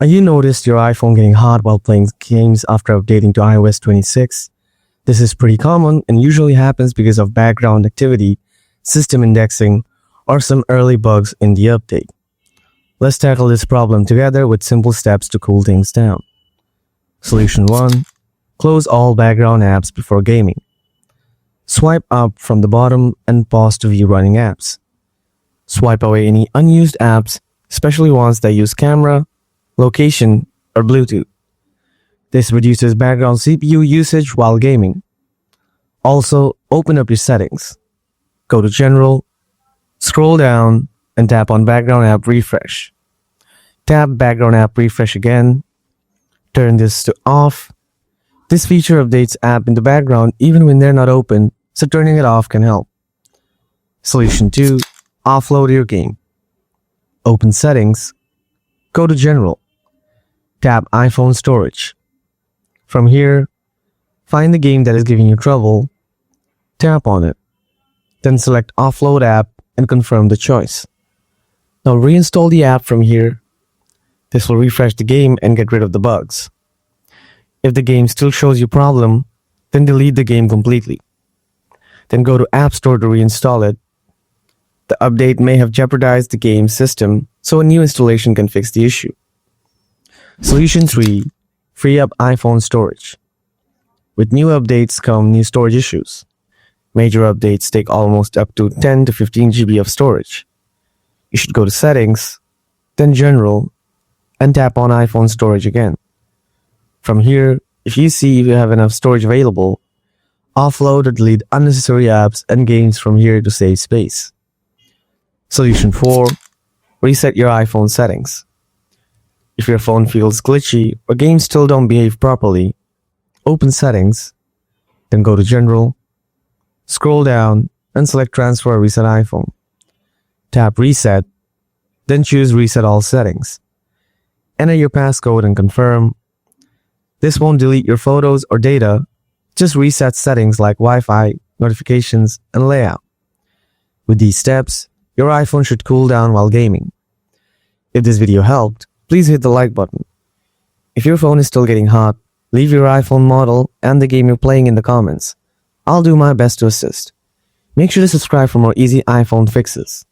You noticed your iPhone getting hot while playing games after updating to iOS 26? This is pretty common and usually happens because of background activity, system indexing, or some early bugs in the update. Let's tackle this problem together with simple steps to cool things down. Solution 1. Close all background apps before gaming. Swipe up from the bottom and pause to view running apps. Swipe away any unused apps, especially ones that use camera, location, or Bluetooth. This reduces background CPU usage while gaming. Also, open up your settings. Go to General, scroll down, and tap on Background App Refresh. Tap Background App Refresh again. Turn this to off. This feature updates app in the background even when they're not open, so turning it off can help. Solution 2. Offload your game. Open Settings. Go to General. Tap iPhone Storage. From here, find the game that is giving you trouble. Tap on it. Then select Offload App and confirm the choice. Now reinstall the app from here. This will refresh the game and get rid of the bugs. If the game still shows you problem, then delete the game completely. Then go to App Store to reinstall it. The update may have jeopardized the game system, so a new installation can fix the issue. Solution 3. Free up iPhone storage. With new updates come new storage issues. Major updates take almost up to 10 to 15 GB of storage. You should go to Settings, then General, and tap on iPhone storage again. From here, if you see you have enough storage available, offload or delete unnecessary apps and games from here to save space. Solution 4. Reset your iPhone settings. If your phone feels glitchy or games still don't behave properly, open Settings, then go to General, scroll down and select Transfer or Reset iPhone. Tap Reset, then choose Reset All Settings. Enter your passcode and confirm. This won't delete your photos or data, just reset settings like Wi-Fi, notifications, and layout. With these steps, your iPhone should cool down while gaming. If this video helped, please hit the like button. If your phone is still getting hot, leave your iPhone model and the game you're playing in the comments. I'll do my best to assist. Make sure to subscribe for more easy iPhone fixes.